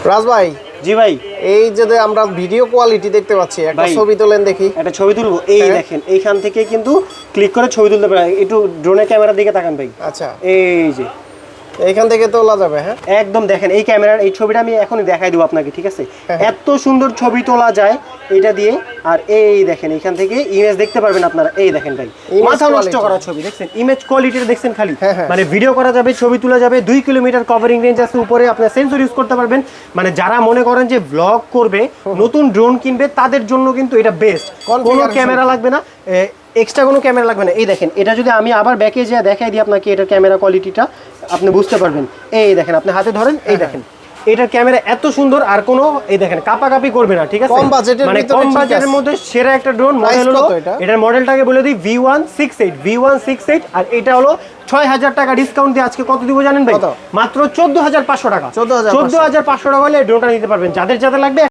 রাজ ভাই, জি ভাই, এই যে আমরা ভিডিও কোয়ালিটি দেখতে পাচ্ছি, একটা ছবি তোলেন দেখি। একটা ছবি তুলবো, এই দেখেন এইখান থেকে কিন্তু ক্লিক করে ছবি তুলতে পারেন। একটু ড্রোনের ক্যামেরার দিকে তাকান ভাই। আচ্ছা, এই যে এইখান থেকে তোলা যাবে। হ্যাঁ, একদম দেখেন এই ক্যামেরার এই ছবিটা আমি এখনই দেখাই দেবো আপনাকে, ঠিক আছে? এত সুন্দর ছবি তোলা যায় এটা দিয়ে। আর এই দেখেন এখান থেকে ইমেজ দেখতে পারবেন আপনারা। এই দেখেন ভাই, মাথা নষ্ট করা ছবি দেখছেন, ইমেজ কোয়ালিটিটা দেখছেন খালি। মানে ভিডিও করা যাবে, ছবি তোলা যাবে, 2 কিলোমিটার কভারিং রেঞ্জ আছে উপরে, আপনারা সেন্সর ইউজ করতে পারবেন। মানে যারা মনে করেন যে ব্লগ করবে, নতুন ড্রোন কিনবে, তাদের জন্য কিন্তু এটা বেস্ট। কোনো ক্যামেরা লাগবে না, এক্সট্রা কোনো ক্যামেরা লাগবে না। এই দেখেন, এটা যদি আমি আবার ব্যাকে যেয়ে দেখাই দিই আপনাকে, এটার ক্যামেরা কোয়ালিটিটা আপনি বুঝতে পারবেন। এই দেখেন, আপনি হাতে ধরেন, এই দেখেন এটার ক্যামেরা এত সুন্দর। আর কোনো এই দেখেন কাপাকাপি করবে না, ঠিক আছে? মানে কম বাজেটের মধ্যে সেরা একটা ড্রোন। মডেল হলো, এটার মডেলটাকে বলে দিই V168। আর এটা হলো 6000 টাকা ডিসকাউন্ট দিয়ে আজকে কত দিব জানেন ভাই? মাত্র 14500 টাকা। 14500 টাকা হলে ড্রোনটা নিতে পারবেন। যাদের যাদের লাগবে